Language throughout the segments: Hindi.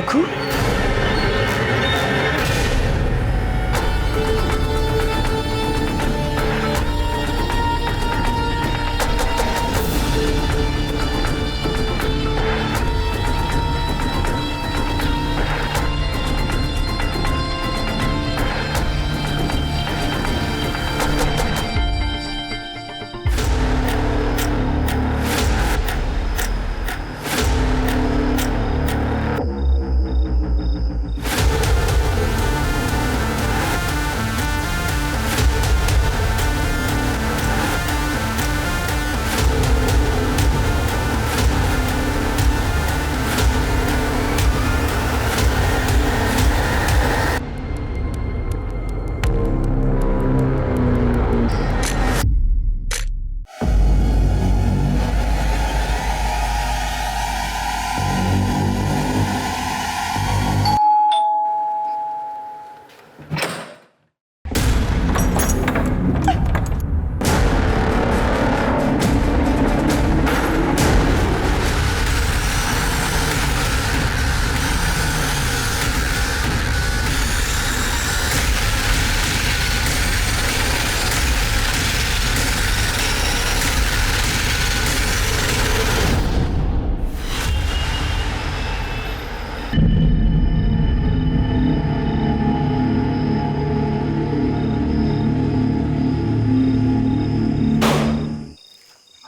देखो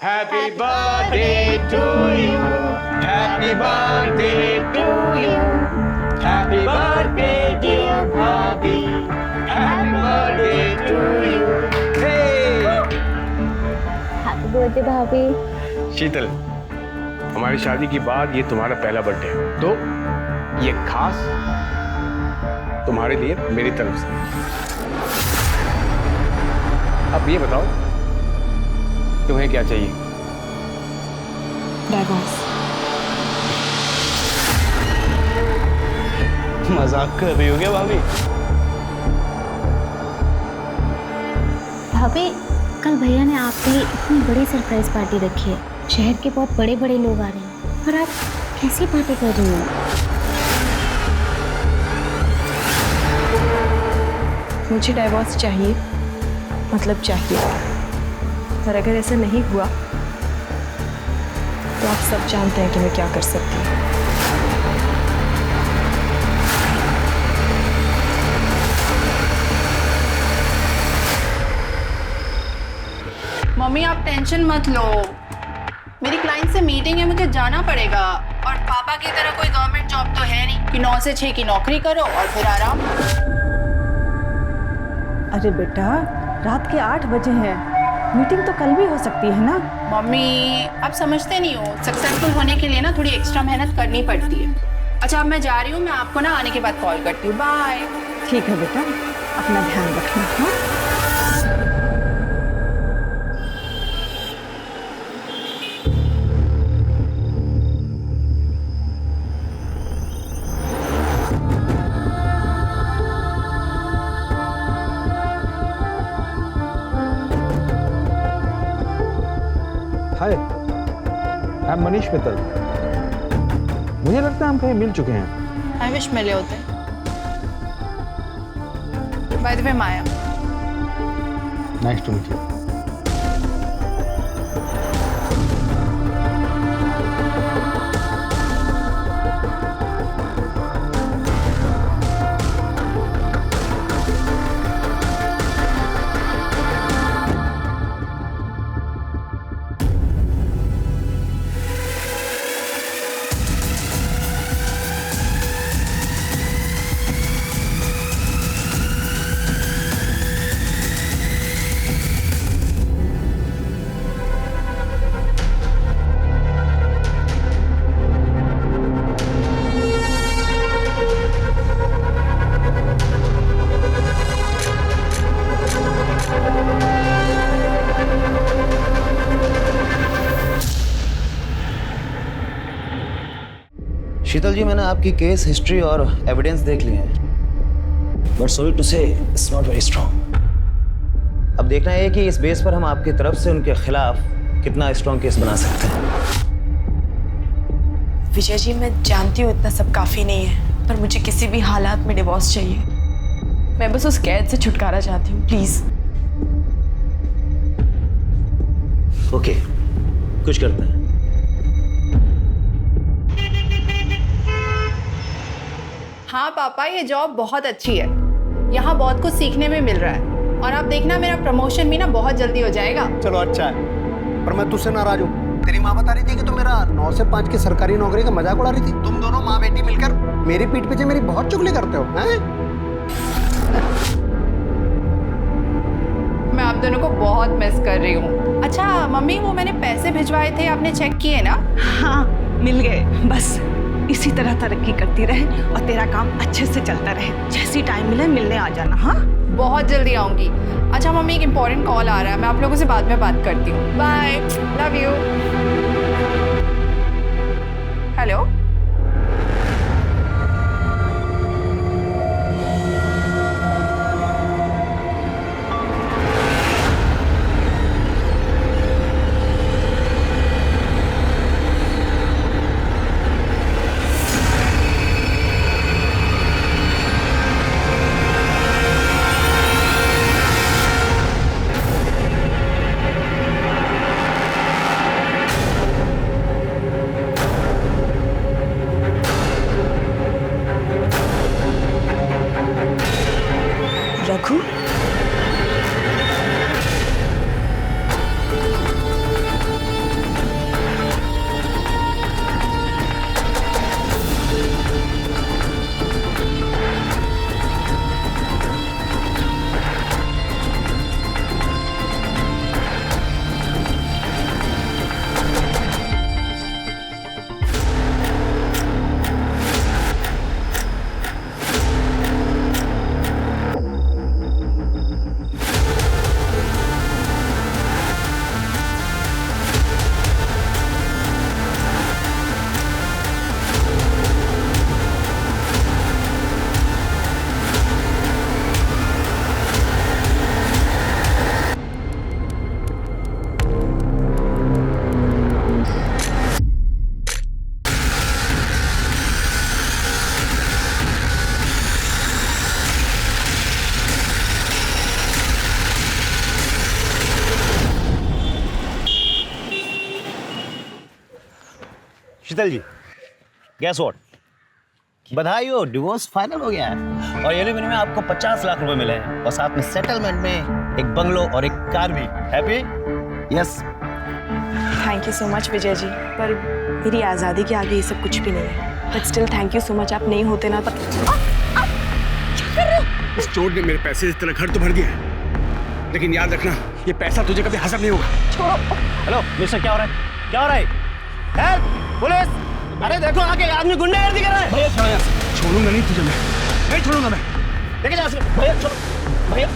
Happy birthday to you. Happy birthday to you. Happy birthday dear Bobby. Happy birthday to you. Hey! Happy birthday भाभी। शीतल, हमारी शादी के बाद ये तुम्हारा पहला बर्थडे है, तो ये खास तुम्हारे लिए मेरी तरफ से। अब ये बताओ तुम्हें क्या चाहिए? डाइवोर्स। मजाक कर रही हो क्या भाभी? भाभी, कल भैया ने आपके लिए इतनी बड़ी सरप्राइज पार्टी रखी है। शहर के बहुत बड़े बड़े लोग आ रहे हैं और आप कैसी पार्टी कर रही हो? मुझे डाइवोर्स चाहिए, मतलब चाहिए। और अगर ऐसा नहीं हुआ तो आप सब जानते हैं कि मैं क्या कर सकती हूँ। मम्मी आप टेंशन मत लो, मेरी क्लाइंट से मीटिंग है, मुझे जाना पड़ेगा। और पापा की तरह कोई गवर्नमेंट जॉब तो है नहीं कि 9 से 6 की नौकरी करो और फिर आराम। अरे बेटा, रात के 8 बजे हैं, मीटिंग तो कल भी हो सकती है ना। मम्मी आप समझते नहीं हो, सक्सेसफुल होने के लिए ना थोड़ी एक्स्ट्रा मेहनत करनी पड़ती है। अच्छा अब मैं जा रही हूँ, मैं आपको ना आने के बाद कॉल करती हूँ। बाय। ठीक है बेटा, अपना ध्यान रखना। हाँ हाय, आई एम मनीष मित्तल। मुझे लगता है हम कहीं मिल चुके हैं। आई विश मिले होते। By the way Maya. Nice to meet you. Shital ji, मैंने आपकी केस हिस्ट्री और एविडेंस देख लिए हैं, but sorry to say it's not very strong. अब देखना है कि इस बेस पर हम आपकी तरफ से उनके खिलाफ कितना स्ट्रॉन्ग केस बना सकते हैं। विजय जी, मैं जानती हूँ इतना सब काफ़ी नहीं है, पर मुझे किसी भी हालात में डिवोर्स चाहिए। मैं बस उस कैद से छुटकारा चाहती हूँ, प्लीज़। ओके, कुछ करते हैं। हाँ पापा, ये जॉब बहुत अच्छी है, यहाँ बहुत कुछ सीखने में मिल रहा है, और आप देखना मेरा प्रमोशन भी ना बहुत जल्दी हो जाएगा। चलो अच्छा है, पर मैं तुझसे नाराज हूँ। तेरी माँ बता रही थी कि तू मेरा 9 से 5 की सरकारी नौकरी का मजाक उड़ा रही थी। तुम दोनों माँ बेटी मिलकर मेरी पीठ पीछे मेरी बहुत चुगली करते हो, हैं? मैं आप दोनों को बहुत मिस कर रही हूँ। अच्छा मम्मी, वो मैंने पैसे भिजवाए थे, आपने चेक किए ना? हाँ, मिल गए। बस इसी तरह तरक्की करती रहे और तेरा काम अच्छे से चलता रहे। जैसी टाइम मिले मिलने आ जाना। हाँ, बहुत जल्दी आऊंगी। अच्छा मम्मी, एक इम्पोर्टेंट कॉल आ रहा है, मैं आप लोगों से बाद में बात करती हूँ। Bye, love you. Hello, Raghu, Sheetal ji, guess what, बधाई हो, डिवोर्स फाइनल हो गया है और अगले महीने में आपको 50 लाख रुपए मिले हैं और साथ में सेटलमेंट में एक बंगलो और एक कार भी। Happy? Yes. Thank you so much Vijay ji, पर मेरी आज़ादी के आगे ये सब कुछ भी नहीं है। But still thank you so much, आप नहीं होते ना तो। इस चोट ने मेरे पैसे से तेरा घर तो भर दिया है, लेकिन याद रखना ये पैसा तुझे कभी हजम नहीं होगा। हेलो मिस्टर, क्या हो रहा है? क्या हो रहा है? Help, police! अरे देखो आगे आदमी गुंडागर्दी कर रहा है। भैया छोड़ो यार, छोड़ूंगा नहीं तुझे, मैं नहीं छोड़ूंगा मैं। लेके जा सकते भैया, चलो भैया।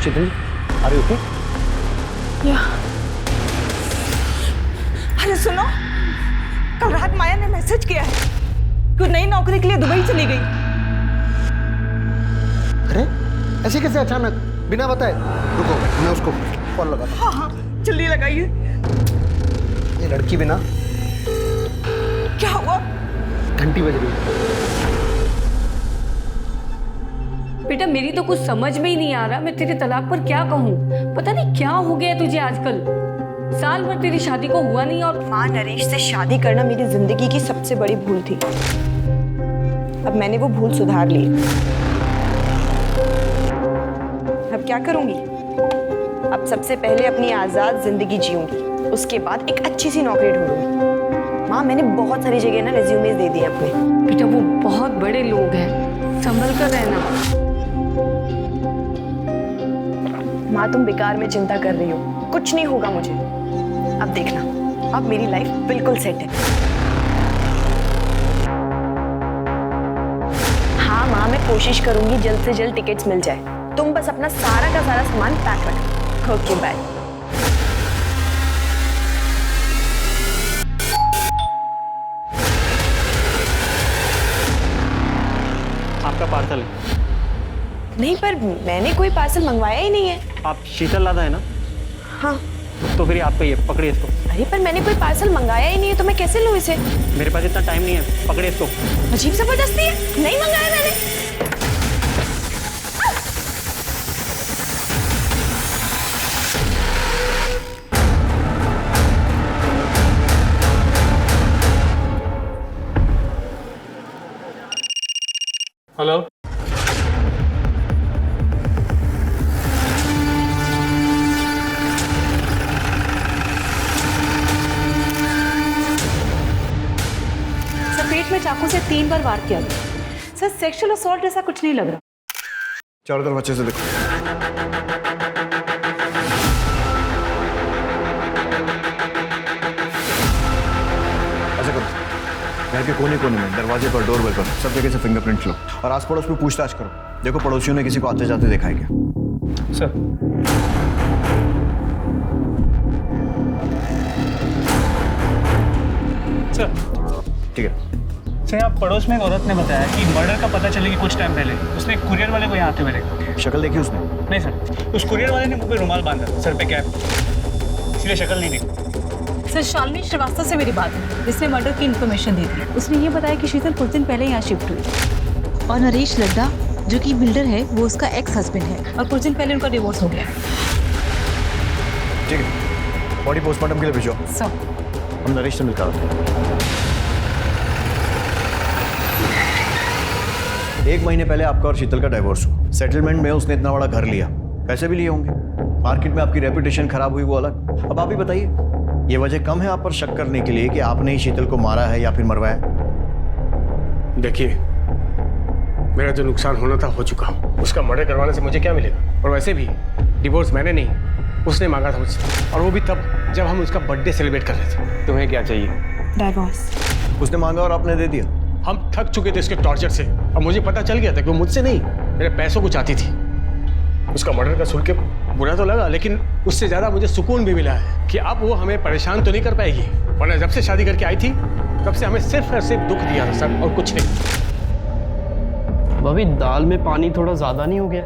शीतल, अरे ओके? या अरे सुनो, कल रात माया ने मैसेज किया है कि नई नौकरी के लिए दुबई चली गई। अरे ऐसे कैसे अचानक, बिना बताए? रुको, मैं उसको कॉल लगाता हूँ। हाँ हाँ, जल्दी लगाइए। ये लड़की बिना क्या हुआ? घंटी बज रही है। बेटा मेरी तो कुछ समझ में ही नहीं आ रहा, मैं तेरे तलाक पर क्या कहूँ। पता नहीं क्या हो गया तुझे आजकल, साल भर तेरी शादी को हुआ नहीं और माँ, नरेश से शादी करना मेरी जिंदगी की सबसे बड़ी भूल थी। अब मैंने वो भूल सुधार ली। अब क्या करूंगी? अब सबसे पहले अपनी आजाद जिंदगी जीऊंगी, उसके बाद एक अच्छी सी नौकरी ढूंढूंगी। माँ, मैंने बहुत सारी जगह ना रेज्यूमेज दे दिए अपने। बेटा वो बहुत बड़े लोग हैं, संभल कर रहना। माँ, तुम बेकार में चिंता कर रही हो, कुछ नहीं होगा मुझे। अब देखना, अब मेरी लाइफ बिल्कुल सेट है। हाँ माँ, मैं कोशिश करूंगी जल्द से जल्द टिकट्स मिल जाए। तुम बस अपना सारा का सारा सामान पैक रखो। Okay bye. आपका पार्सल है। नहीं, पर मैंने कोई पार्सल मंगवाया ही नहीं है। आप शीतल लादा है ना? हाँ। तो फिर ये आपका, ये पकड़िए इसको। अरे पर मैंने कोई पार्सल मंगाया ही नहीं है, तो मैं कैसे लूँ इसे? मेरे पास इतना टाइम नहीं है, पकड़िए इसको। अजीब जबरदस्ती है, नहीं मंगाया मैंने। हेलो। सर पेट में चाकू से 3 बार वार किया गया। सर सेक्सुअल असॉल्ट जैसा कुछ नहीं लग रहा। चारों तरफ अच्छे से देखो। ऐसा करो, घर के कोने कोने में, दरवाजे पर, डोरबेल पर, सब जगह से फिंगरप्रिंट लो और आस पड़ोस में पूछताछ करो। देखो पड़ोसियों ने किसी को आते जाते देखा है क्या? सर सर ठीक है। सर आप पड़ोस में एक औरत ने बताया कि मर्डर का पता चले कि कुछ टाइम पहले उसने एक कुरियर वाले को यहाँ आते हुए देखा। शक्ल देखी उसने? नहीं सर, उस कुरियर वाले ने मुंह पे रुमाल बांधा, सर पे कैप, इसलिए शक्ल नहीं देखी। सर शालिनी श्रीवास्तव से मेरी बात है, जिसने मर्डर की इन्फॉर्मेशन दी थी। उसने ये बताया कि शीतल कुछ दिन पहले यहाँ शिफ्ट हुई और नरेश लड्डा जो कि बिल्डर है वो उसका एक्स हस्बैंड है और कुछ दिन पहले उनका डिवोर्स हो गया। ठीक है, बॉडी पोस्टमार्टम के लिए भेजो। सर हम नरेश से मिलकर आते हैं। 1 महीने पहले आपका और शीतल का डाइवोर्स हुआ। सेटलमेंट में उसने इतना बड़ा घर लिया, पैसे भी लिए होंगे, मार्केट में आपकी रेपुटेशन खराब हुई वो अलग। अब आप ही बताइए, ये वजह कम है आप पर शक करने के लिए कि आपने ही शीतल को मारा है या फिर मरवाया? देखिए, मेरा जो नुकसान होना था हो चुका। उसका मर्डर करवाने से मुझे क्या मिलेगा? और वैसे भी डिवोर्स मैंने नहीं, उसने मांगा था मुझसे, और वो भी तब जब हम उसका बर्थडे सेलिब्रेट कर रहे थे। तुम्हें क्या चाहिए? डाइवोर्स। उसने मांगा और आपने दे दिया। हम थक चुके थे उसके टॉर्चर से, और मुझे पता चल गया था कि वो मुझसे नहीं, मेरे पैसों को चाहती थी। उसका मर्डर का सुन के बुरा तो लगा, लेकिन उससे ज्यादा मुझे सुकून भी मिला है कि अब वो हमें परेशान तो नहीं कर पाएगी। वरना जब से शादी करके आई थी तब से हमें सिर्फ और सिर्फ दुख दिया था सर, और कुछ नहीं। भाभी दाल में पानी थोड़ा ज़्यादा नहीं हो गया?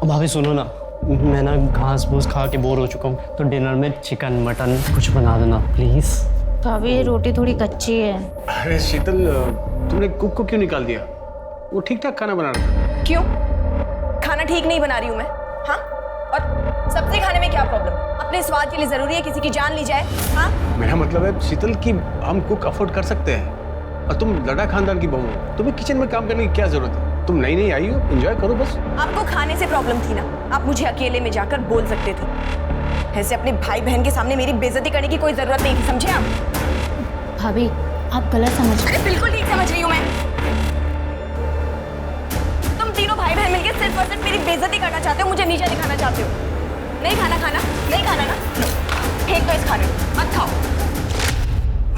भाभी सुनो ना, मैं ना घास फूस खा के बोर हो चुका हूँ, तो डिनर में चिकन मटन कुछ बना देना प्लीज़। भाभी रोटी थोड़ी कच्ची है। अरे शीतल, तुमने कुक को क्यों निकाल दिया? वो ठीक ठाक खाना बना रहा था। क्यों? खाना ठीक नहीं बना रही हूँ मैं? हाँ? और सबसे खाने में क्या प्रॉब्लम? अपने स्वाद के लिए जरूरी है किसी की जान ली जाए? हाँ? मेरा मतलब है शीतल कि हम कुक अफोर्ड कर सकते हैं, और तुम लड़ा खानदान की बहू हो, तुम्हें किचन में काम करने की क्या जरूरत है? तुम नई नई आई हो, एंजॉय करो बस। आपको खाने से प्रॉब्लम थी ना, आप मुझे अकेले में जाकर बोल सकते थे। ऐसे अपने भाई बहन के सामने मेरी बेइज्जती करने की कोई जरूरत नहीं थी, समझे आप? भाभी आप गलत समझ रहे। अरे बिल्कुल ठीक समझ रही हूँ मैं। तुम तीनों भाई बहन मिलकर सिर्फ और सिर्फ मेरी बेइज्जती करना चाहते हो, मुझे नीचा दिखाना चाहते हो। नहीं खाना नहीं खाना ना, फेंक दो इस खाने को, मत खाओ।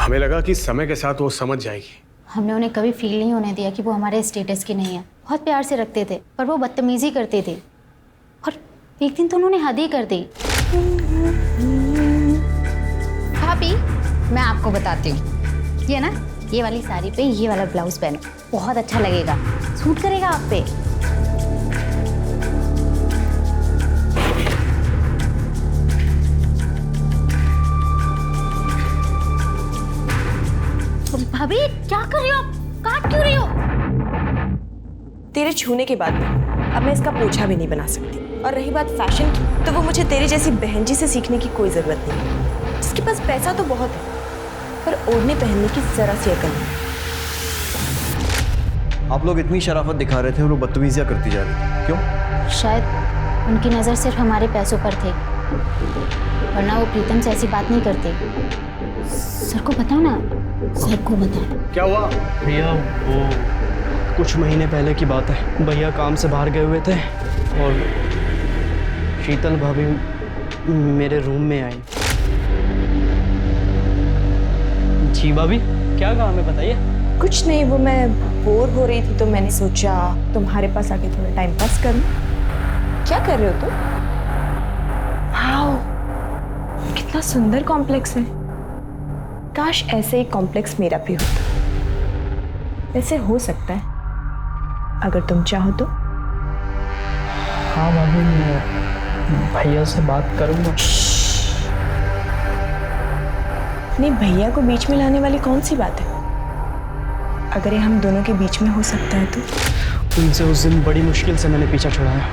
हमें लगा कि समय के साथ वो समझ जाएगी। हमने उन्हें कभी फील नहीं होने दिया कि वो हमारे स्टेटस की नहीं है। बहुत प्यार से रखते थे, पर वो बदतमीजी करते थे, और एक दिन तो उन्होंने हद ही कर दी। भाभी मैं आपको बताती हूँ, ये ना, ये वाली साड़ी पे ये वाला ब्लाउज पहनो, बहुत अच्छा लगेगा, सूट करेगा आप पे। भाभी क्या कर रही हो आप? काट क्यों रही हो? तेरे छूने के बाद अब मैं इसका पोछा भी नहीं बना सकती। और रही बात फैशन की, तो वो मुझे तेरी जैसी बहन जी से सीखने की कोई जरूरत नहीं है, जिसके पास पैसा तो बहुत है, पर ओढ़ने पहनने की जरा सी अकल नहीं। आप लोग इतनी शराफत दिखा रहे थे और वो बदतमीजियां करती जा रही थी, क्यों? शायद उनकी नज़र सिर्फ हमारे पैसों पर थे, वरना वो प्रीतम से ऐसी बात नहीं करते। सर को बताओ ना, सर को बताओ। क्या हुआ? भैया वो कुछ महीने पहले की बात है, भैया काम से बाहर गए हुए थे और शीतल भाभी मेरे रूम में आई। जी भाभी क्या काम है बताइए। कुछ नहीं, वो मैं बोर हो रही थी तो मैंने सोचा तुम्हारे पास आके थोड़ा टाइम पास कर लूं। क्या कर रहे हो तुम? वाओ, कितना सुंदर कॉम्प्लेक्स है। काश ऐसे ही कॉम्प्लेक्स मेरा भी होता। ऐसे हो सकता है अगर तुम चाहो तो। हाँ भाभी मैं भैया से बात करूँगा। अपने भैया को बीच में लाने वाली कौन सी बात है? अगर ये हम दोनों के बीच में हो सकता है तो। उनसे उस दिन बड़ी मुश्किल से मैंने पीछा छुड़ाया।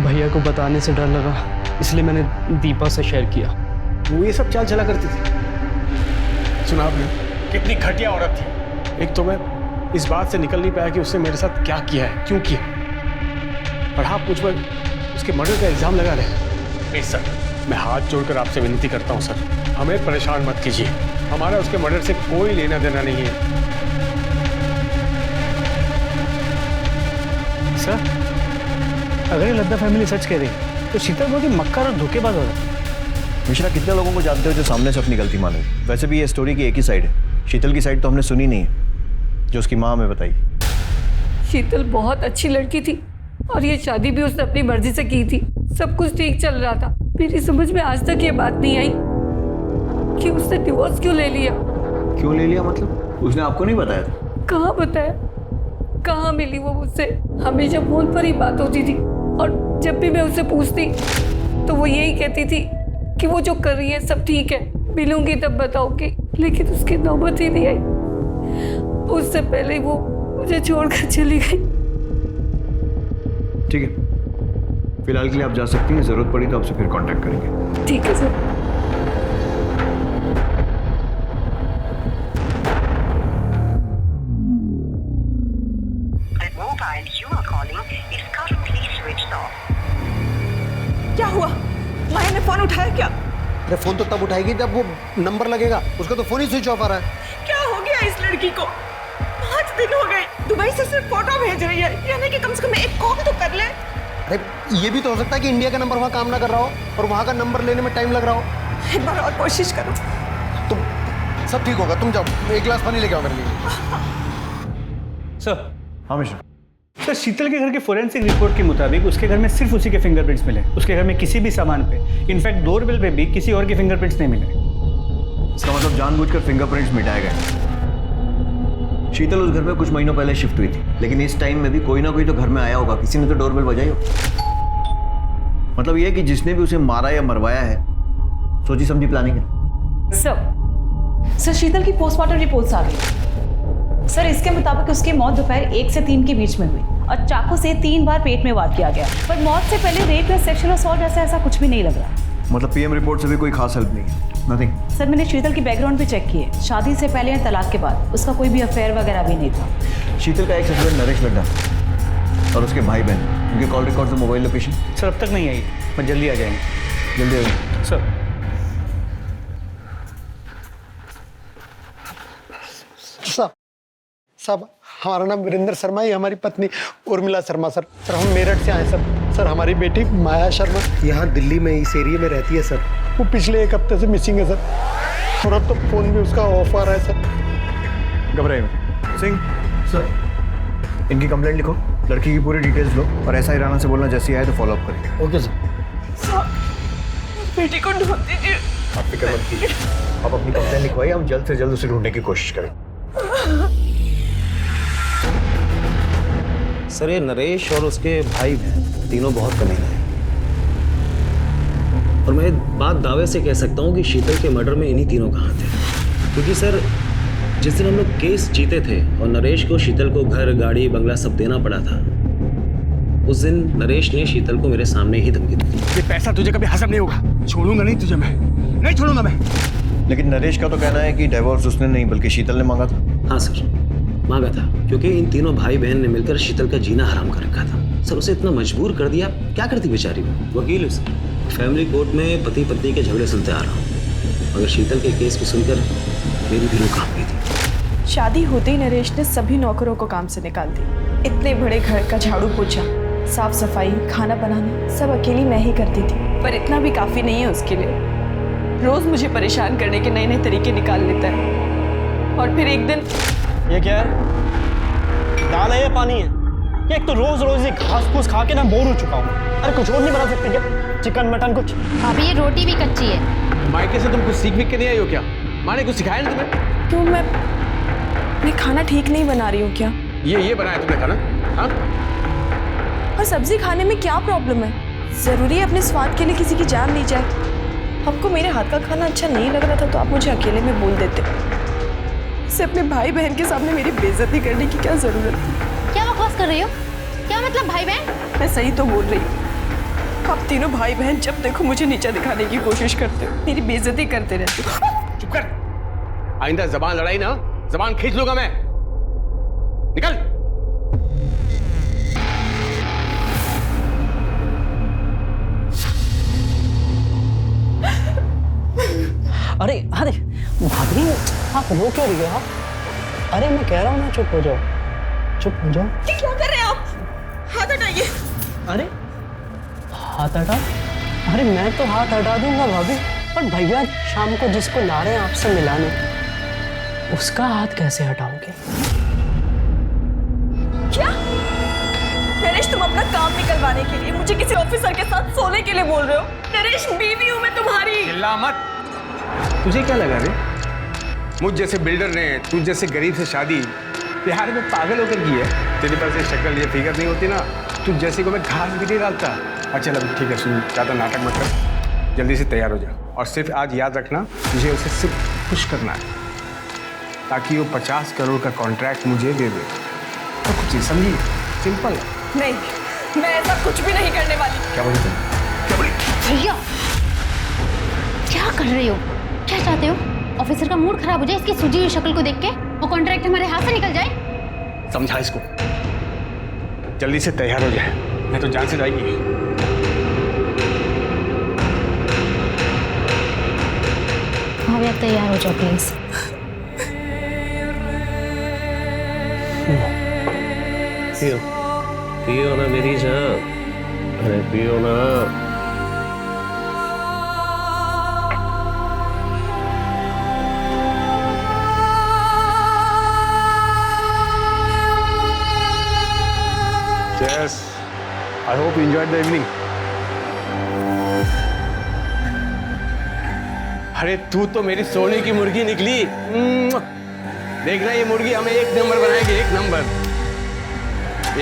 भैया को बताने से डर लगा, इसलिए मैंने दीपा से शेयर किया। वो ये सब चाल चला करती थी। सुना आपने, कितनी घटिया औरत थी। एक तो मैं इस बात से निकल नहीं पाया कि उसने मेरे साथ क्या किया है, क्यों किया, और आप मुझ पर उसके मर्डर का इल्जाम लगा रहे। प्लीज सर, मैं हाथ जोड़कर आपसे विनती करता हूँ सर, हमें परेशान मत कीजिए। हमारा उसके मर्डर से कोई लेना देना नहीं है। सर, अगर ये लद्दा फैमिली सच कह रही तो शीतल बहुत ही मक्कार और धोखेबाज हो रहा है। मिश्रा, कितने लोगों को जानते हो जो सामने से अपनी गलती माने? वैसे भी ये स्टोरी की एक ही साइड है, शीतल की साइड तो हमने सुनी नहीं है जो उसकी माँ हमें बताई। शीतल बहुत अच्छी लड़की थी और ये शादी भी उसने अपनी मर्जी से की थी। सब कुछ ठीक चल रहा था। मेरी समझ में आज तक ये बात नहीं आई कि उसने डिवोर्स क्यों ले लिया। क्यों ले लिया मतलब? उसने आपको नहीं बताया था? कहाँ बताया, कहाँ मिली वो मुझसे? हमेशा फोन पर ही बात होती थी और जब भी मैं उससे पूछती तो वो यही कहती थी कि वो जो कर रही है सब ठीक है, मिलूंगी तब बताऊंगी। लेकिन उसकी नौबत ही नहीं आई। उससे पहले ही वो मुझे छोड़कर चली गई। ठीक है, फिलहाल के लिए आप जा सकती हैं, जरूरत पड़ी तो आपसे फिर कांटेक्ट करेंगे। ठीक है सर। क्या हुआ? माया ने फोन उठाया क्या? अरे फोन तो तब उठाएगी जब वो नंबर लगेगा, उसका तो फोन ही स्विच ऑफ आ रहा है। क्या हो गया इस लड़की को? 5 दिन हो गए, दुबई से सिर्फ फोटो भेज रही है, यानी कि कम से कम एक कॉल तो कर ले। अरे ये भी तो हो सकता है कि इंडिया का नंबर वहाँ काम ना कर रहा हो और वहाँ का नंबर लेने में टाइम लग रहा हो। एक बार और कोशिश करो। तुम सब ठीक होगा, तुम जाओ, एक गिलास पानी लेके आओ मेरे लिए। सर। हाँ मिश्रा। सर, शीतल के घर के फोरेंसिक रिपोर्ट के मुताबिक उसके घर में सिर्फ उसी के फिंगरप्रिंट्स मिले। उसके घर में किसी भी सामान पे, इनफैक्ट डोरबेल पे भी किसी और के फिंगरप्रिंट्स नहीं मिले। इसका मतलब जानबूझकर फिंगरप्रिंट्स मिटाए गए। शीतल उस घर में कुछ महीनों पहले शिफ्ट हुई थी, लेकिन इस टाइम में भी कोई ना कोई तो घर में आया होगा, किसी ने तो डोरबेल बजाई हो। मतलब ये कि जिसने भी उसे मारा या मरवाया है, सोची समझी प्लानिंग है। सर, शीतल की पोस्टमार्टम रिपोर्ट्स आ गई। सर, इसके मुताबिक उसकी मौत दोपहर 1 से 3 के बीच में हुई और चाकू से 3 बार पेट में वार किया गया, पर मौत से पहले रेप या सेक्सुअल असॉल्ट ऐसा कुछ भी नहीं लग रहा। मतलब पीएम रिपोर्ट से भी कोई खास हेल्प नहीं है? नथिंग। सर, मैंने शीतल की बैकग्राउंड भी चेक की है। शादी से पहले या तलाक के बाद उसका कोई भी अफेयर वगैरह भी नहीं था। शीतल का एक हस्बैंड नरेश लड्डा और उसके भाई बहन, उनके कॉल रिकॉर्ड और मोबाइल लोकेशन? सर, अब तक नहीं आई, पर जल्दी आ जाएंगे। जल्दी आ जाएंगे सर। साहब, हमारा नाम वीरेंद्र शर्मा है, हमारी पत्नी उर्मिला शर्मा। सर, हम मेरठ से आए सर, हमारी बेटी माया शर्मा यहाँ दिल्ली में इस एरिया में रहती है सर। वो पिछले 1 हफ्ते से मिसिंग है सर, और अब तो फोन भी उसका ऑफ आ रहा है सर। घबराइए मत। सिंह सर, इनकी कंप्लेंट लिखो, लड़की की पूरी डिटेल्स लो और ऐसा ही राणा से बोलना जैसी आए तो फॉलो अप करेंगे। Okay sir. बेटी को ढूंढ दीजिए। आप फिक्र मत कीजिए, आप अपनी कंप्लेंट लिखवाइए, हम जल्द से जल्द उसे ढूंढने की कोशिश करें। सर, ये नरेश और उसके भाई तीनों बहुत कमीने हैं और मैं बात दावे से कह सकता हूँ कि शीतल के मर्डर में इन्हीं तीनों का हाथ है। क्योंकि सर, जिस दिन हम लोग केस जीते थे और नरेश को शीतल को घर, गाड़ी, बंगला सब देना पड़ा था, उस दिन नरेश ने शीतल को मेरे सामने ही धमकी दी थी। ये पैसा तुझे कभी हजम नहीं होगा, छोड़ूंगा नहीं तुझे, मैं नहीं छोड़ूंगा मैं। लेकिन नरेश का तो कहना है कि डिवोर्स उसने नहीं बल्कि शीतल ने मांगा था। हाँ सर, मांगा था, क्योंकि इन तीनों भाई बहन ने मिलकर शीतल का जीना हराम कर रखा था। सर, उसे इतना मजबूर कर दिया, क्या करती बेचारी वो? वकील हूँ सर, फैमिली कोर्ट में पति पत्नी के झगड़े सुनते आ रहा हूँ, मगर शीतल के केस को सुनकर मेरी भी रूह कांप गई थी। शादी होते ही नरेश ने सभी नौकरों को काम से निकाल दी। इतने बड़े घर का झाड़ू पोछा, साफ सफाई, खाना बनाना सब अकेली मैं ही करती थी, पर इतना भी काफी नहीं है उसके लिए। रोज मुझे परेशान करने के नए नए तरीके निकाल लेता है। और फिर एक दिन, ये क्या है? दाल है या पानी है? ये एक तो रोज रोज ये घास फूस खा के ना बोर हो चुका हूँ। अरे कुछ और नहीं बना सकते क्या? चिकन मटन कुछ? अभी ये रोटी भी कच्ची है। मायके से तुम कुछ सीख के नहीं आई हो क्या? माँ ने कुछ सिखाया नहीं तुम्हें? क्यों मैं खाना ठीक नहीं बना रही हूँ क्या? ये बनाया तुमने खाना? हाँ? और सब्जी खाने में क्या प्रॉब्लम है? जरूरी है अपने स्वाद के लिए किसी की जान ली जाए? आपको मेरे हाथ का खाना अच्छा नहीं लग रहा था तो आप मुझे अकेले में बोल देते। इसे अपने भाई बहन के सामने मेरी बेइज्जती करने की क्या जरूरत थी? क्या बकवास कर रही हो? क्या मतलब भाई बहन? मैं सही तो बोल रही हूँ। आप तीनों भाई बहन जब देखो मुझे नीचा दिखाने की कोशिश करते हो, मेरी बेइज्जती करते रहते हो। चुप कर। आइंदा जबान लड़ाई ना, जबान खींच लूंगा मैं। निकल। अरे अरे भाभी, आप रो क्यों रही हो? अरे मैं कह रहा हूँ ना, चुप हो जाओ, चुप हो जाओ। क्या कर रहे हैं आप? हाथ हटाइए। अरे हाथ हटा? अरे मैं तो हाथ हटा दूंगा भाभी, पर भैया शाम को जिसको ला रहे हैं आपसे मिलाने, उसका हाथ कैसे हटाओगे? क्या नरेश, तुम अपना काम निकलवाने के लिए मुझे किसी ऑफिसर के साथ सोने के लिए बोल रहे हो? नरेश, बीवी हूं मैं तुम्हारी। चिल्ला मत। तुझे क्या लगा रे? मुझ जैसे बिल्डर ने तुझ जैसे गरीब से शादी बिहार में पागल होकर की है? तेरे पास ये शक्ल ये फिगर नहीं होती ना, तुझ जैसे को मैं घास भी नहीं डालता। अच्छा चल ठीक है, सुन, ज़्यादा नाटक मत कर, जल्दी से तैयार हो जा। और सिर्फ आज याद रखना, मुझे उसे सिर्फ खुश करना है ताकि वो 50 करोड़ का कॉन्ट्रैक्ट मुझे दे दे। तो कुछ ही समझी, सिंपल। नहीं, मैं ऐसा कुछ भी नहीं करने वाली। क्या बोली तुम? क्या बोली? भैया क्या कर रहे हो? क्या चाहते हो? ऑफिसर का मूड खराब हो जाए इसकी सूजी हुई शक्ल को देख के, और कॉन्ट्रैक्ट हमारे हाथ से निकल जाए? समझा इसको। जल्दी से तैयार हो जाए, नहीं तो जान से जाएगी। भाभी आप तैयार हो जाओ प्लीज। पियो पियो ना मेरी जान, अरे पियो ना। Yes, I hope you enjoyed the evening. अरे तू तो मेरी सोने की मुर्गी निकली। देखना ये मुर्गी हमें 1 नंबर बनाएगी, 1 नंबर।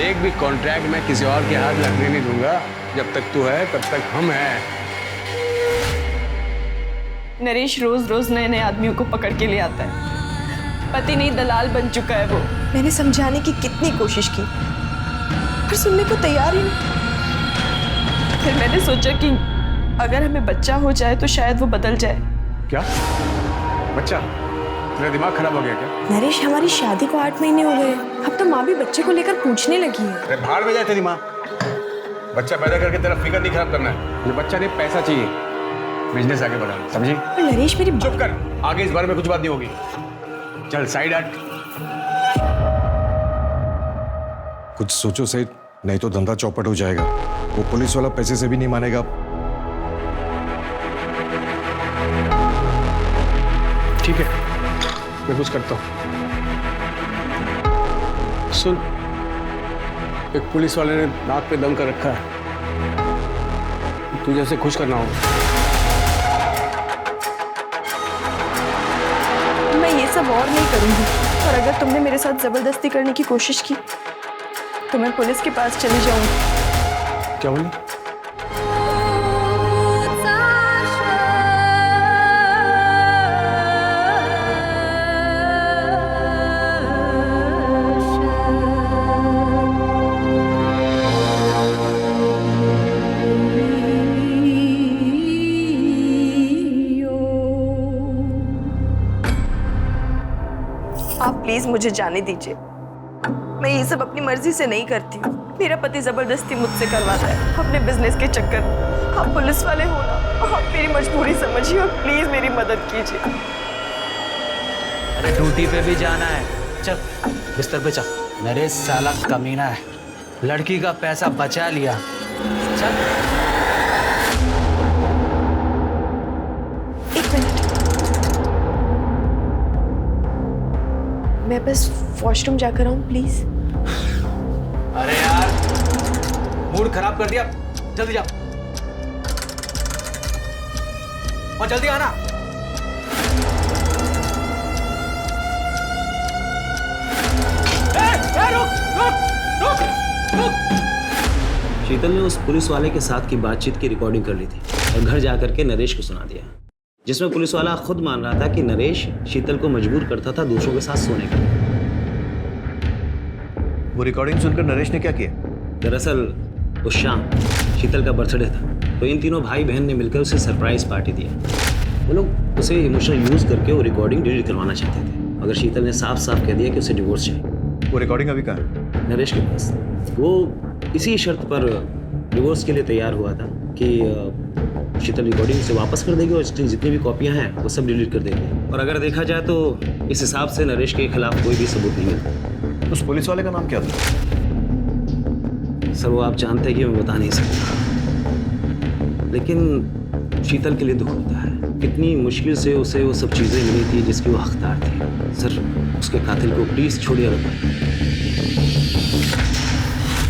एक भी कॉन्ट्रैक्ट मैं किसी और के हाथ लगने नहीं दूंगा। जब तक तू है तब तक हम हैं। नरेश रोज रोज नए नए आदमियों को पकड़ के ले आता है। पति नहीं दलाल बन चुका है वो। मैंने समझाने की कितनी कोशिश की पर सुनने को तैयार ही नहीं। फिर मैंने सोचा कि अगर हमें बच्चा हो जाए तो शायद वो बदल जाए। क्या बच्चा? तेरा दिमाग खराब हो गया क्या? नरेश, हमारी शादी को 8 महीने हो गए, अब तो माँ भी बच्चे को लेकर पूछने लगी है। अरे भाड़ में जाए तेरी माँ। बच्चा पैदा करके तेरा फिगर नहीं खराब करना है। मुझे बच्चा नहीं, पैसा चाहिए, बिजनेस आगे बढ़ाना, समझी? पर नरेश मेरी चुप कर, आगे इस बारे में कुछ बात नहीं होगी। चल साइड हट। कुछ सोचो सेठ, नहीं तो धंधा चौपट हो जाएगा। वो पुलिस वाला पैसे से भी नहीं मानेगा। ठीक है, मैं कुछ करता हूँ। सुन, एक पुलिस वाले ने नाक पे दम कर रखा है, तुझे उसे खुश करना होगा। मैं ये सब और नहीं करूंगी, और अगर तुमने मेरे साथ जबरदस्ती करने की कोशिश की तो मैं पुलिस के पास चली जाऊंगी। क्या बोली? आप प्लीज मुझे जाने दीजिए। मैं ये सब अपनी मर्जी से नहीं करती। मेरा पति जबरदस्ती मुझसे करवाता है अपने बिजनेस के चक्कर में। आप पुलिस वाले हो ना, आप मेरी मजबूरी समझिए और प्लीज मेरी मदद कीजिए। अरे ड्यूटी पे भी जाना है, चल बिस्तर पे चल। नरेश साला कमीना है, लड़की का पैसा बचा लिया। चल। एक मिनट, मैं बस वॉशरूम जाकर आऊं प्लीज। अरे यार मूड खराब कर दिया, जल्दी जा और जल्दी आना। शीतल ने उस पुलिस वाले के साथ की बातचीत की रिकॉर्डिंग कर ली थी और घर जाकर के नरेश को सुना दिया। जिसमें पुलिस वाला खुद मान रहा था कि नरेश शीतल को मजबूर करता था दूसरों के साथ सोने के लिए। वो रिकॉर्डिंग सुनकर नरेश ने क्या किया? दरअसल उस शाम शीतल का बर्थडे था, तो इन तीनों भाई बहन ने मिलकर उसे सरप्राइज पार्टी दिया। वो लोग उसे इमोशनल यूज करके वो रिकॉर्डिंग डिलीट करवाना चाहते थे, मगर शीतल ने साफ साफ कह दिया कि उसे डिवोर्स चाहिए। वो रिकॉर्डिंग अभी कहाँ है? नरेश के पास। वो इसी शर्त पर डिवोर्स के लिए तैयार हुआ था कि शीतल रिकॉर्डिंग से वापस कर देगी और जितनी भी कॉपियां हैं वो सब डिलीट कर देगी। और अगर देखा जाए तो इस हिसाब से नरेश के खिलाफ कोई भी सबूत नहीं मिलता। उस पुलिस वाले का नाम क्या था? सर वो आप जानते हैं कि मैं बता नहीं सकता, लेकिन शीतल के लिए दुख होता है। कितनी मुश्किल से उसे वो सब चीज़ें मिली थी जिसकी वो हकदार थी। सर उसके कातिल को प्लीज़ छोड़िए।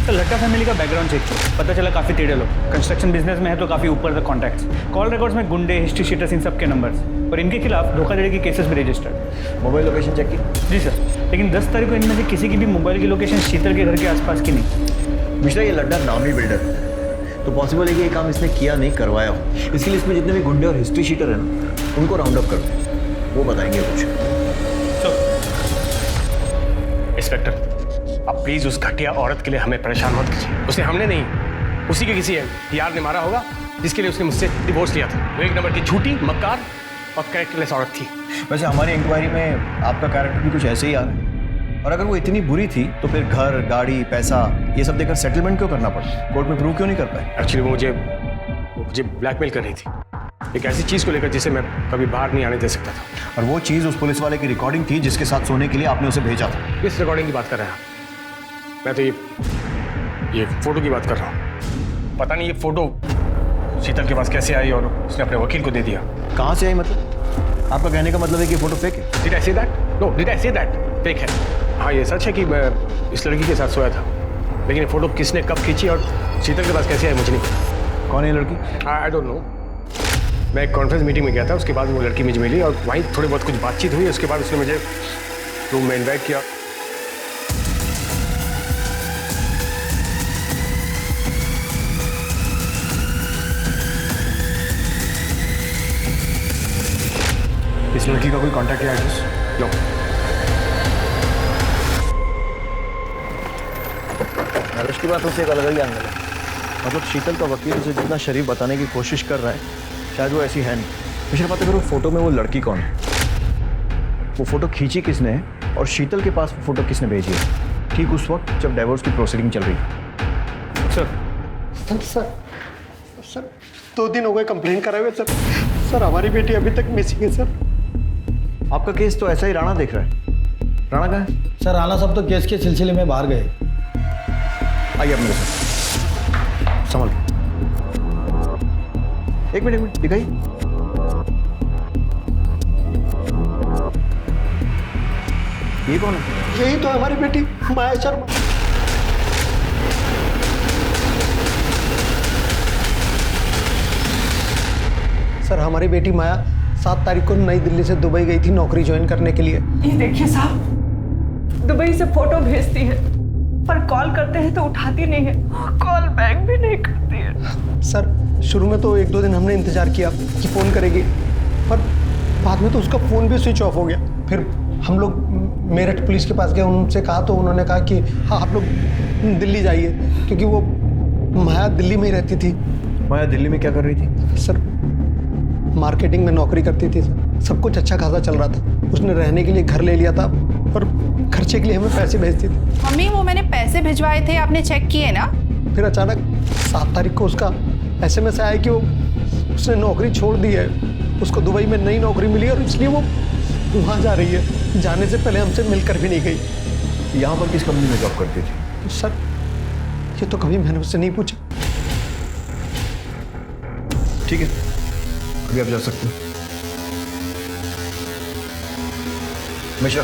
तो लड्डा फैमिली का बैकग्राउंड चेक किया, पता चला काफ़ी टेढ़े लोग, कंस्ट्रक्शन बिजनेस में है तो काफ़ी ऊपर तक कॉन्टैक्ट्स, कॉल रिकॉर्ड्स में गुंडे, हिस्ट्री शीटर्स, इन सब के नंबर्स, और इनके खिलाफ धोखाधड़ी के केसेस भी रजिस्टर्ड। मोबाइल लोकेशन चेक की? जी सर, लेकिन 10 तारीख को इनमें से किसी की भी मोबाइल की लोकेशन शीतल के घर के आसपास की नहीं। मिश्रा, ये लड्डा नामी बिल्डर है, तो पॉसिबल है कि ये काम इसने किया नहीं, करवाया हो। इसके लिए इसमें जितने भी गुंडे और हिस्ट्री शीटर है ना, उनको राउंड अप करते हैं, वो बताएंगे कुछ। इंस्पेक्टर, अब प्लीज उस घटिया औरत के लिए हमें परेशान मत कीजिए। उसे हमने नहीं, उसी के किसी यार ने मारा होगा जिसके लिए उसने मुझसे डिवोर्स लिया था। वो एक नंबर की झूठी, मक्कार और कैरेक्टरलेस औरत थी। वैसे हमारी इंक्वायरी में आपका कैरेक्टर भी कुछ ऐसे ही आ रहा है, और अगर वो इतनी बुरी थी तो फिर घर, गाड़ी, पैसा ये सब देकर सेटलमेंट क्यों करना पड़ा? कोर्ट में प्रूव क्यों नहीं कर पाए? एक्चुअली वो मुझे ब्लैकमेल कर रही थी, एक ऐसी चीज को लेकर जिसे मैं कभी बाहर नहीं आने दे सकता था। और वो चीज उस पुलिस वाले की रिकॉर्डिंग थी जिसके साथ सोने के लिए आपने उसे भेजा था। किस रिकॉर्डिंग की बात कर रहे हैं आप? मैं तो ये फोटो की बात कर रहा हूँ। पता नहीं ये फोटो शीतल के पास कैसे आई और उसने अपने वकील को दे दिया। कहाँ से आई मतलब? आपका कहने का मतलब है कि फोटो फेक है? Did I say that? No, did I say that? Fake है। हाँ, ये सच है कि मैं इस लड़की के साथ सोया था, लेकिन ये फोटो किसने कब खींची और शीतल के पास कैसे आई मुझे नहीं पता। कौन है लड़की? I don't know. मैं एक कॉन्फ्रेंस मीटिंग में गया था, उसके बाद वो लड़की मुझे मिली और वहीं थोड़ी बहुत कुछ बातचीत हुई। उसके बाद उसने मुझे रूम में इन्वाइट किया। इस लड़की का कोई कांटेक्ट या एड्रेस? नो। नरेश की बातों से एक अलग ही एंगल है। मतलब शीतल का वकील उसे जितना शरीफ बताने की कोशिश कर रहा है, शायद वो ऐसी है नहीं। मिश्रा, बात करो फोटो में वो लड़की कौन है? वो फोटो खींची किसने है और शीतल के पास वो फोटो किसने भेजी है ठीक उस वक्त जब डाइवोर्स की प्रोसीडिंग चल रही है? सर 2 दिन हो गए कंप्लेन कराए हुए सर हमारी बेटी अभी तक मिसिंग है सर। आपका केस तो ऐसा ही राणा देख रहा है। राणा कहाँ है? सर राणा साहब तो केस के सिलसिले में बाहर गए। आइए आप मेरे साथ, संभल के। एक मिनट दिखाइए। ये कौन है? यही तो हमारी बेटी माया शर्मा। सर हमारी बेटी माया 7 तारीख को नई दिल्ली से दुबई गई थी नौकरी ज्वाइन करने के लिए। ये देखिए साहब, दुबई से फोटो भेजती है पर कॉल करते हैं तो उठाती नहीं है, कॉल बैक भी नहीं करती है। सर शुरू में तो 1-2 दिन हमने इंतजार किया कि फ़ोन करेगी, पर बाद में तो उसका फ़ोन भी स्विच ऑफ हो गया। फिर हम लोग मेरठ पुलिस के पास गए, उनसे कहा तो उन्होंने कहा कि हाँ आप लोग दिल्ली जाइए, क्योंकि वो माया दिल्ली में ही रहती थी। माया दिल्ली में क्या कर रही थी? सर मार्केटिंग में नौकरी करती थी सर, सब कुछ अच्छा खासा चल रहा था। उसने रहने के लिए घर ले लिया था और खर्चे के लिए हमें पैसे भेजती थी। मम्मी वो मैंने पैसे भिजवाए थे, आपने चेक किए ना? फिर अचानक 7 तारीख को उसका SMS आया कि वो उसने नौकरी छोड़ दी है, उसको दुबई में नई नौकरी मिली और इसलिए वो वहाँ जा रही है। जाने से पहले हमसे मिलकर भी नहीं गई। यहाँ पर किस कंपनी में जॉब करती थी? सर ये तो कभी मैंने उससे नहीं पूछा। ठीक है, अभी आप जा सकते हैं। मिश्रा,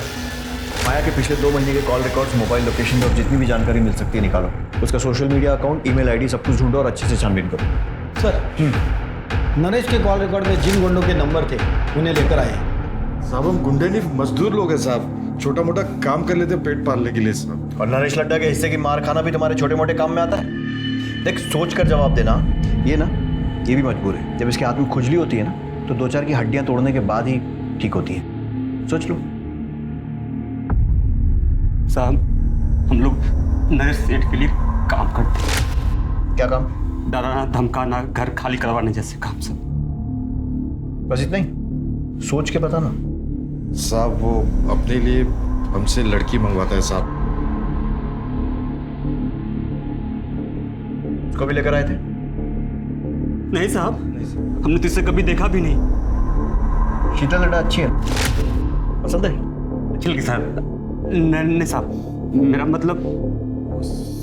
माया के पिछले 2 महीने के कॉल रिकॉर्ड्स, मोबाइल लोकेशन और जितनी भी जानकारी मिल सकती है निकालो। उसका social media account, email ID सब कुछ ढूंढो और अच्छे से छानबीन करो। सर नरेश के कॉल रिकॉर्ड में जिन गुंडों के नंबर थे उन्हें लेकर आए। साहब हम गुंडे नहीं, मजदूर लोग हैं साहब, छोटा मोटा काम कर लेते पेट पालने के लिए साहब। और नरेश लड्डा के हिस्से की मार खाना भी तुम्हारे छोटे मोटे काम में आता है? देख सोच कर जवाब देना। ये ना, ये भी मजबूर है। जब इसके हाथ में खुजली होती है ना तो 2-4 की हड्डियां तोड़ने के बाद ही ठीक होती है। सोच लो। साहब, हम लोग नरेश सेठ के लिए काम करते हैं। क्या काम? डराना, धमकाना, घर खाली करवाने जैसे काम सब। बस इतना ही? सोच के बताना। साहब वो अपने लिए हमसे लड़की मंगवाता है साहब। उसको भी लेकर आए थे? नहीं साहब, हमने तो इसे कभी देखा भी नहीं। शीतल लड़ा अच्छी है, पसंद है? अच्छी साहब। नहीं साहब, मेरा मतलब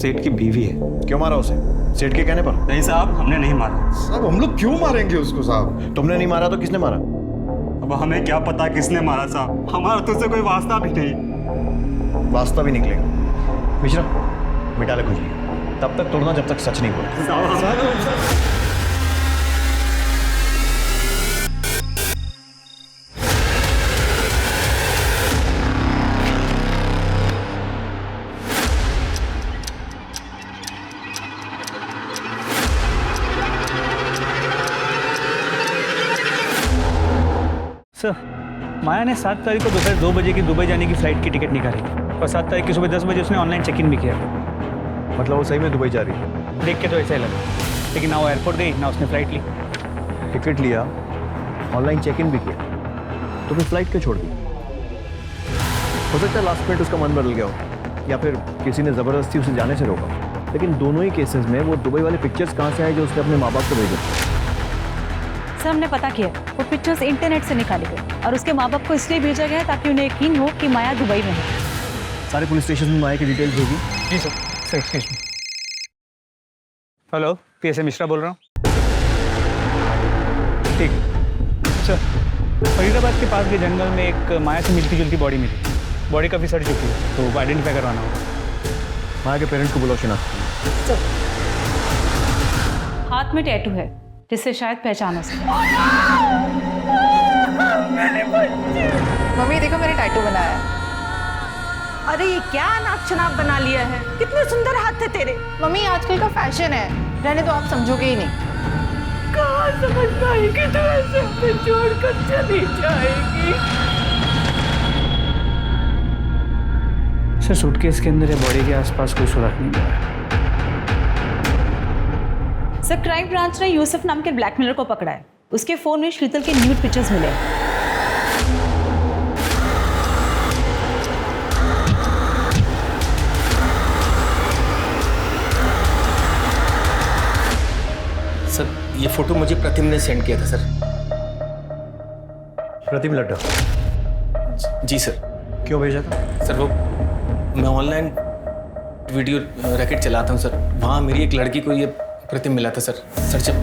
सेठ की बीवी है। क्यों मारा उसे? सेठ के कहने पर? नहीं साहब, हमने नहीं मारा। साहब हम लोग क्यों मारेंगे उसको साहब? तुमने नहीं मारा तो किसने मारा? अब हमें क्या पता किसने मारा साहब, हमारा तो उससे कोई वास्ता भी नहीं। वास्ता भी निकलेगा। मिश्रा, मिटा ले खुजली, तब तक तोड़ना जब तक सच नहीं बोलते। सर, माया ने 7 तारीख को दोपहर 2 बजे की दुबई जाने की फ़्लाइट की टिकट निकाली और 7 तारीख की सुबह 10 बजे उसने ऑनलाइन चेक इन भी किया। मतलब वो सही में दुबई जा रही है? देख के तो ऐसा ही लगा, लेकिन ना वो एयरपोर्ट गई ना उसने फ़्लाइट ली। टिकट लिया, ऑनलाइन चेक इन भी किया, तो फिर फ्लाइट क्यों छोड़ दी? हो सकता है लास्ट मिनट उसका मन बदल गया हो, या फिर किसी ने ज़बरदस्ती उसे जाने से रोका। लेकिन दोनों ही केसेस में वो दुबई वाले पिक्चर्स कहाँ से आए जो उसने अपने माँ बाप को भेजे? सर, हमने पता किया, वो पिक्चर्स इंटरनेट से निकाली गई और उसके माँ बाप को इसलिए भेजा गया ताकि उन्हें यकीन हो कि माया दुबई में है। सारे पुलिस स्टेशन में माया की डिटेल्स होगी? जी sir. Sir excuse me. Hello, PSA Mishra बोल रहा हूँ। ठीक सर, फरीदाबाद के पास के जंगल में एक माया से मिलती जुलती बॉडी मिली। बॉडी काफ़ी सड़ चुकी है, तो आइडेंटिफाई करवाना होगा। माया के पेरेंट्स को बुलाओ शिनाख्त। हाथ में टैटू है जिससे शायद पहचान हो सके। मम्मी देखो मैंने टैटू बनाया है। अरे ये क्या नाक शनाप बना लिया है? कितने सुंदर हाथ थे तेरे। मम्मी आजकल का फैशन है, रहने तो आप समझोगे ही नहीं। कहाँ समझ पाएगी तू ऐसे हमें छोड़कर चली जाएगी? सर, सूटकेस के अंदर बॉडी के आसपास कोई सुराग नहीं मिला। सर, क्राइम ब्रांच ने यूसुफ नाम के ब्लैकमेलर को पकड़ा है। उसके फोन में शीतल के न्यूड पिक्चर्स मिले हैं। सर, ये फोटो मुझे प्रतिम ने सेंड किया था सर। प्रतिम लड्डा? जी सर। क्यों भेजा था? सर वो मैं ऑनलाइन वीडियो रैकेट चलाता हूँ सर, वहाँ मेरी एक लड़की को ये प्रतिम मिला था सर। सर जब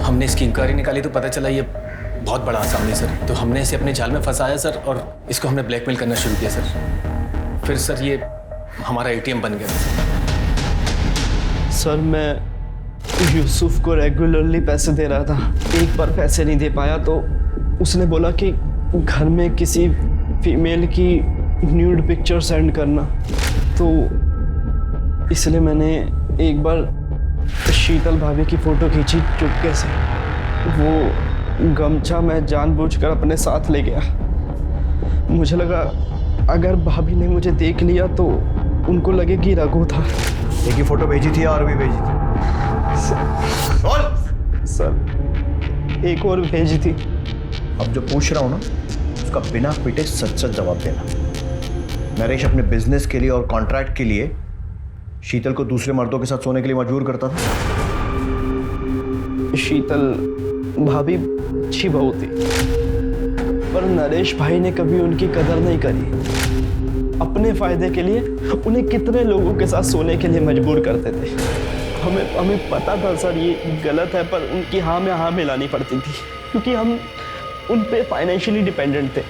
हमने इसकी इंक्वायरी निकाली तो पता चला ये बहुत बड़ा आसामी है सर, तो हमने इसे अपने जाल में फंसाया सर और इसको हमने ब्लैकमेल करना शुरू किया सर। फिर सर ये हमारा ATM बन गया था। सर मैं यूसुफ को रेगुलरली पैसे दे रहा था, एक बार पैसे नहीं दे पाया तो उसने बोला कि घर में किसी फीमेल की न्यूड पिक्चर सेंड करना, तो इसलिए मैंने एक बार शीतल भाभी की फ़ोटो खींची चुपके से। वो गमछा मैं जानबूझकर अपने साथ ले गया। मुझे लगा अगर भाभी ने मुझे देख लिया तो उनको लगे कि रघु था। एक ही फ़ोटो भेजी थी और भी भेजी थी? सर एक और भेजी थी। अब जो पूछ रहा हूँ ना उसका बिना पीटे सच सच जवाब देना। नरेश अपने बिजनेस के लिए और कॉन्ट्रैक्ट के लिए शीतल को दूसरे मर्दों के साथ सोने के लिए मजबूर करता था? शीतल भाभी अच्छी बहू थी, पर नरेश भाई ने कभी उनकी कदर नहीं करी। अपने फायदे के लिए उन्हें कितने लोगों के साथ सोने के लिए मजबूर करते थे। हमें पता था सर ये गलत है, पर उनकी हाँ में हाँ मिलानी पड़ती थी क्योंकि हम उन पे फाइनेंशियली डिपेंडेंट थे।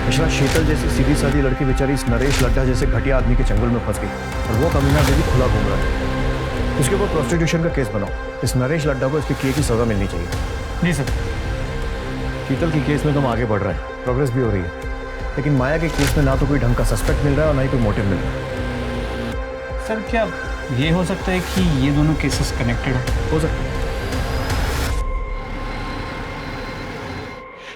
मिश्रा, शीतल जैसी सीधी सादी लड़की बेचारी इस नरेश लड्डा जैसे घटिया आदमी के चंगुल में फंस गई और वो कमीना भी खुला घूम रहा है। इसके ऊपर प्रोस्टिट्यूशन का केस बनाओ। इस नरेश लड्डा को इसके किए की सजा मिलनी चाहिए। जी सर। शीतल के केस में तो हम आगे बढ़ रहे हैं, प्रोग्रेस भी हो रही है, लेकिन माया के केस में ना तो कोई ढंग का सस्पेक्ट मिल रहा है और ना ही कोई मोटिव मिल रहा है। सर क्या ये हो सकता है कि ये दोनों केसेस कनेक्टेड है? हो सकता है।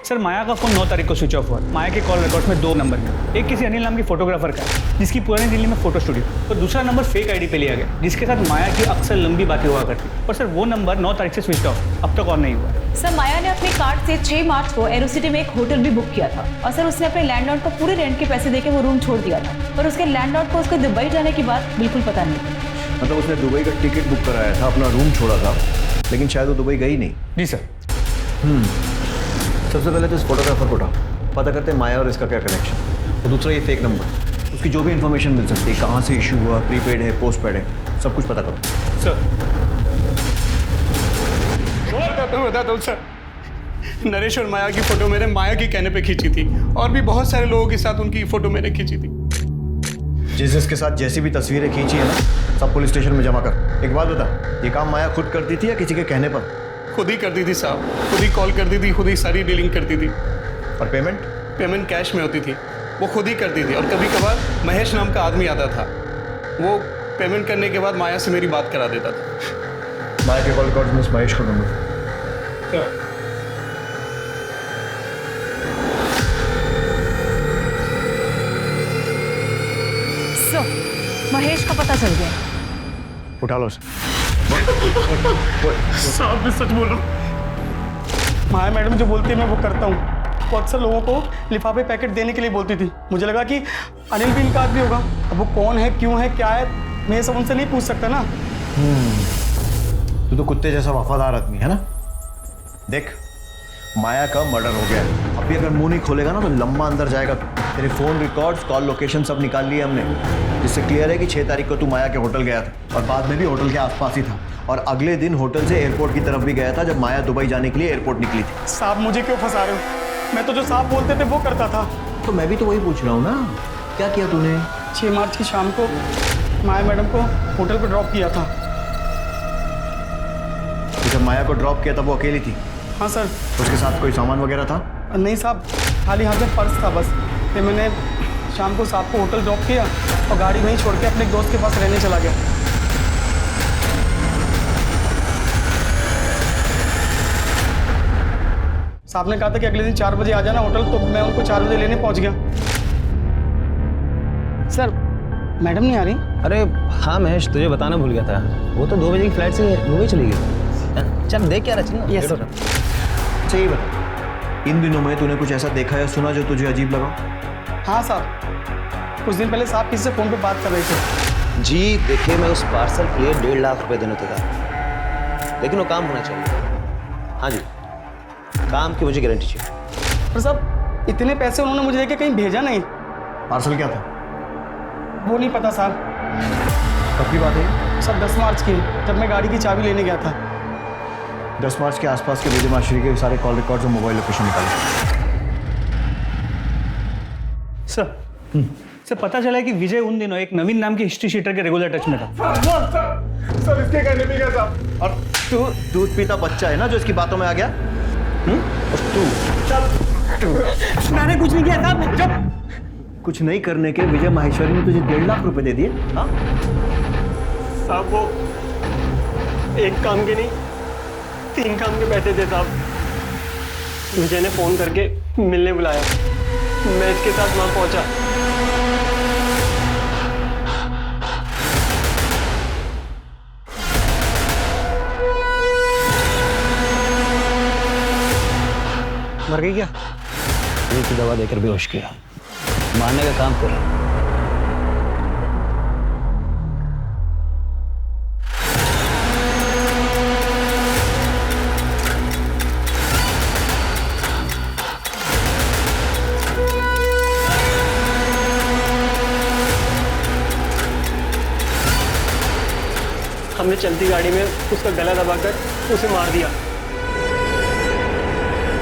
सर माया का फोन 9 तारीख को स्विच ऑफ हुआ। माया के कॉल रिकॉर्ड्स में 2 नंबर हैं। एक किसी अनिल नाम के फोटोग्राफर का है जिसकी पुरानी दिल्ली में फोटो स्टूडियो, और दूसरा नंबर फेक आईडी पे लिया गया जिसके साथ माया की अक्सर लंबी बातें हुआ करती। और सर वो नंबर 9 तारीख से स्विच ऑफ, अब तक ऑन नहीं हुआ। सर माया ने अपने कार्ड से 6 मार्च को एरो सिटी में एक होटल भी बुक किया था और सर उसने अपने लैंडलॉर्ड को पूरे रेंट के पैसे देके वो रूम छोड़ दिया था, पर उसके लैंडलॉर्ड को उसको दुबई जाने की बात बिल्कुल पता नहीं। मतलब उसने दुबई का टिकट बुक कराया था, अपना रूम छोड़ा था, लेकिन शायद वो दुबई गई नहीं। जी सर। सबसे पहले तो इस फोटोग्राफर को उठाओ, पता करते हैं माया और इसका क्या कनेक्शन। और दूसरा ये फेक नंबर, उसकी जो भी इंफॉर्मेशन मिल सकती है, कहाँ से इशू हुआ, प्रीपेड है, पोस्ट पेड है, सब कुछ पता करो। सर बताता हूँ सर, नरेश और माया की फोटो मैंने माया के कहने पे खींची थी और भी बहुत सारे लोगों के साथ उनकी फोटो मैंने खींची थी। जिसके साथ जैसी भी तस्वीरें खींची है ना, सब पुलिस स्टेशन में जमा कर। एक बात बता, ये काम माया खुद करती थी या किसी के कहने पर? खुद ही करती थी साहब, खुद ही कॉल करती थी, खुद ही सारी डीलिंग करती थी। और पेमेंट? पेमेंट कैश में होती थी, वो खुद ही करती थी। और कभी कभार महेश नाम का आदमी आता था, वो पेमेंट करने के बाद माया से मेरी बात करा देता था। माया के कॉल रिकॉर्ड में इस महेश को ढूंढो। सो महेश का पता चल गया। उठा लो उसे। साहब मैं सच बोल रहा हूँ। माया मैडम जो बोलती है मैं वो करता हूँ। वो अक्सर लोगों को लिफाफे पैकेट देने के लिए बोलती थी। मुझे लगा कि अनिल भी इनका आदमी होगा। अब वो कौन है, क्यों है, क्या है, मैं ये सब उनसे नहीं पूछ सकता ना। तू तो कुत्ते जैसा वफादार आदमी है ना। देख, माया का मर्डर हो गया है। अभी अगर मुंह नहीं खोलेगा ना तो लंबा अंदर जाएगा। तेरे फोन रिकॉर्ड्स, कॉल लोकेशन सब निकाल लिए हमने, जिससे क्लियर है कि 6 तारीख को तू माया के होटल गया था और बाद में भी होटल के आसपास ही था। और अगले दिन होटल से एयरपोर्ट की तरफ भी गया था जब माया दुबई जाने के लिए एयरपोर्ट निकली थी। साहब मुझे क्यों फंसा रहे हो? मैं तो जो साहब बोलते थे वो करता था। तो मैं भी तो वही पूछ रहा हूँ ना, क्या किया तूने? 6 मार्च की शाम को माया मैडम को होटल पर ड्रॉप किया था। जब माया को ड्रॉप किया तब वो अकेली थी? हाँ सर। उसके साथ कोई सामान वगैरह था? नहीं साहब, खाली हाथ में पर्स था बस। फिर मैंने शाम को साहब को होटल ड्रॉप किया और गाड़ी वहीं छोड़ के अपने एक दोस्त के पास रहने चला गया। साहब ने कहा था कि अगले दिन 4 बजे आ जाना होटल, तो मैं उनको 4 बजे लेने पहुंच गया। सर मैडम नहीं आ रही? अरे हाँ महेश, तुझे बताना भूल गया था, वो तो 2 बजे की फ्लाइट से दुबई चली गई। चल देख क्या रहा, चल। Yes sir. सही बता, इन दिनों में तूने कुछ ऐसा देखा या सुना जो तुझे अजीब लगा? हाँ साहब, कुछ दिन पहले साहब किसी से फ़ोन पे बात कर रहे थे। जी देखिए, मैं उस पार्सल के लिए 1.5 लाख रुपए देने था, लेकिन वो काम होना चाहिए। हाँ जी, काम की मुझे गारंटी चाहिए। पर साहब इतने पैसे उन्होंने मुझे लेके कहीं भेजा नहीं। पार्सल क्या था? वो नहीं पता साहब। कब की बात है? सर 10 मार्च की, जब मैं गाड़ी की चाबी लेने गया था। 10 मार्च के आसपास के विजय माशरी के सारे कॉल रिकॉर्ड्स और मोबाइल लोकेशन निकाले। सर पता चला कि विजय उन दिनों एक नवीन नाम के हिस्ट्री शीटर के रेगुलर टच में था। सर इसके कहने भी क्या साहब? और तू दूध पीता बच्चा है ना जो इसकी बातों में आ गया? तू मैंने कुछ नहीं किया साहब। जब कुछ नहीं करने के विजय माहेश्वरी ने तुझे 1.5 लाख रुपए दे दिए? हाँ साहब वो एक काम के नहीं 3 काम के पैसे थे साहब। विजय ने फोन करके मिलने बुलाया, मैं इसके साथ वहां पहुंचा। मर गई क्या? एक दवा देकर बेहोश किया, मारने का काम कर। हमने चलती गाड़ी में उसका गला दबाकर उसे मार दिया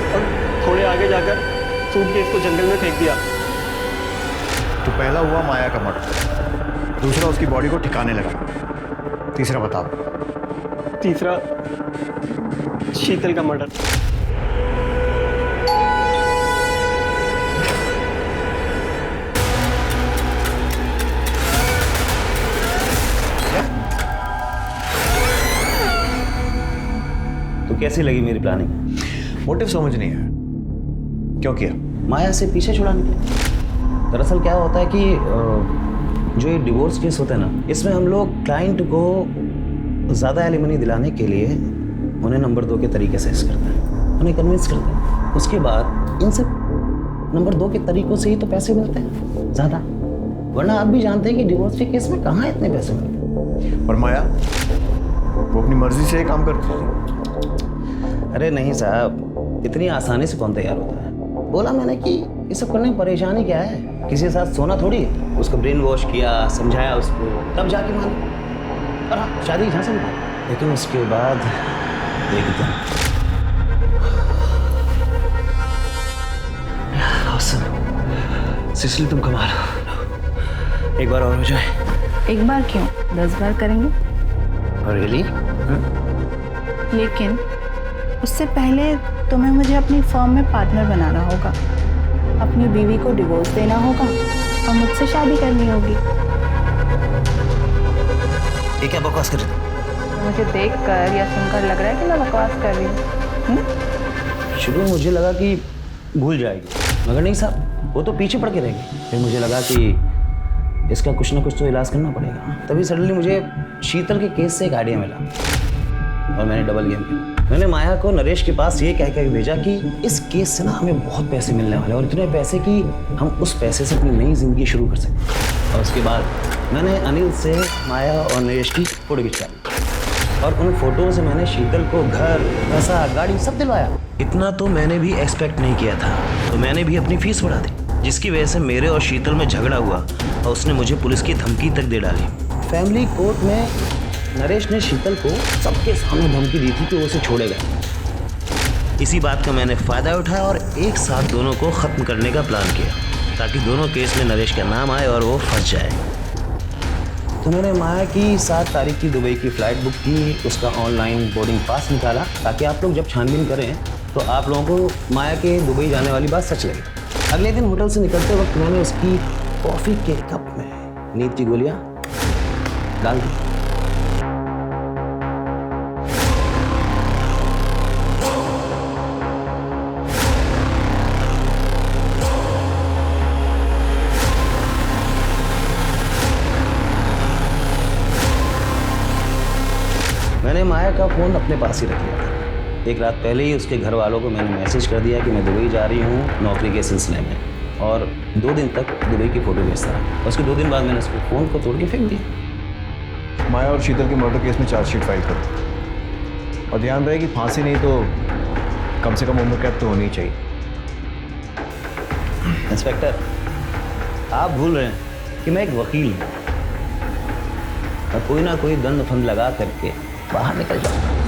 और थोड़े आगे जाकर सूटकेस को जंगल में फेंक दिया। तो पहला हुआ माया का मर्डर, दूसरा उसकी बॉडी को ठिकाने लगा, तीसरा बताओ। तीसरा शीतल का मर्डर। तो कैसी लगी मेरी प्लानिंग? मोटिव समझ नहीं है। क्यों किया? माया से पीछे छुड़ाने के लिए। दरअसल क्या होता है कि जो ये डिवोर्स केस होता है ना, इसमें हम लोग क्लाइंट को ज़्यादा एलिमनी दिलाने के लिए उन्हें नंबर 2 के तरीके से करते हैं, उन्हें कन्विंस करते हैं। उसके बाद इनसे नंबर 2 के तरीकों से ही तो पैसे मिलते हैं ज़्यादा, वरना आप भी जानते हैं कि डिवोर्स के केस में कहाँ इतने पैसे मिलते हैं। और माया वो अपनी मर्जी से ये काम करती थी? अरे नहीं साहब, इतनी आसानी से कौन तैयार होता है। बोला मैंने कि ये सब करने में परेशानी क्या है, किसी के साथ सोना थोड़ी है। उसको ब्रेन वॉश किया, समझाया उसको, तब जाके मानी। और हाँ, शादी झांसा में था। लेकिन उसके बाद एक दिन सिसली तुम कमाल हो, एक बार और हो जाए। एक बार क्यों, 10 बार करेंगे। रियली? लेकिन उससे पहले तुम्हें मुझे अपनी फर्म में पार्टनर बनाना होगा, अपनी बीवी को डिवोर्स देना होगा और मुझसे शादी करनी होगी। ये क्या बकवास कर रही थी? मुझे देखकर या सुनकर लग रहा है कि मैं बकवास कर रही हूँ। शुरू में मुझे लगा कि भूल जाएगी, मगर नहीं साहब, वो तो पीछे पड़ के रहेगी। फिर मुझे लगा कि इसका कुछ ना कुछ तो इलाज करना पड़ेगा। तभी सडनली मुझे शीतल के केस से एक आइडिया मिला और मैंने डबल गेम किया। मैंने माया को नरेश के पास ये कह कर भेजा कि इस केस से ना हमें बहुत पैसे मिलने वाले हैं, और इतने पैसे कि हम उस पैसे से अपनी नई जिंदगी शुरू कर सकते। और उसके बाद मैंने अनिल से माया और नरेश की फोटो खिंचवा ली, और उन फोटो से मैंने शीतल को घर, पैसा, गाड़ी सब दिलवाया। इतना तो मैंने भी एक्सपेक्ट नहीं किया था, तो मैंने भी अपनी फीस बढ़ा दी, जिसकी वजह से मेरे और शीतल में झगड़ा हुआ और उसने मुझे पुलिस की धमकी तक दे डाली। फैमिली कोर्ट में नरेश ने शीतल को सबके सामने धमकी दी थी कि वो उसे छोड़ेगा। इसी बात का मैंने फ़ायदा उठाया और एक साथ दोनों को ख़त्म करने का प्लान किया, ताकि दोनों केस में नरेश का नाम आए और वो फंस जाए। तो मैंने माया की 7 तारीख की दुबई की फ़्लाइट बुक की, उसका ऑनलाइन बोर्डिंग पास निकाला, ताकि आप लोग जब छानबीन करें तो आप लोगों को माया के दुबई जाने वाली बात सच लगे। अगले दिन होटल से निकलते वक्त मैंने उसकी कॉफ़ी के कप में नींद की गोलियाँ डाल दी। मैंने माया का फ़ोन अपने पास ही रख लिया था। एक रात पहले ही उसके घर वालों को मैंने मैसेज कर दिया कि मैं दुबई जा रही हूँ नौकरी के सिलसिले में, और 2 दिन तक दुबई की फ़ोटो भेजता रहा। उसके 2 दिन बाद मैंने उसके फ़ोन को तोड़ के फेंक दिया। माया और शीतल के मर्डर केस में चार्जशीट फाइल कर दी, और ध्यान रहे कि फांसी नहीं तो कम से कम उम्र कैद तो होनी चाहिए। इंस्पेक्टर, आप भूल रहे हैं कि मैं एक वकील हूँ, और कोई ना कोई दंड फंद लगा करके बाहर निकल जाऊँगा।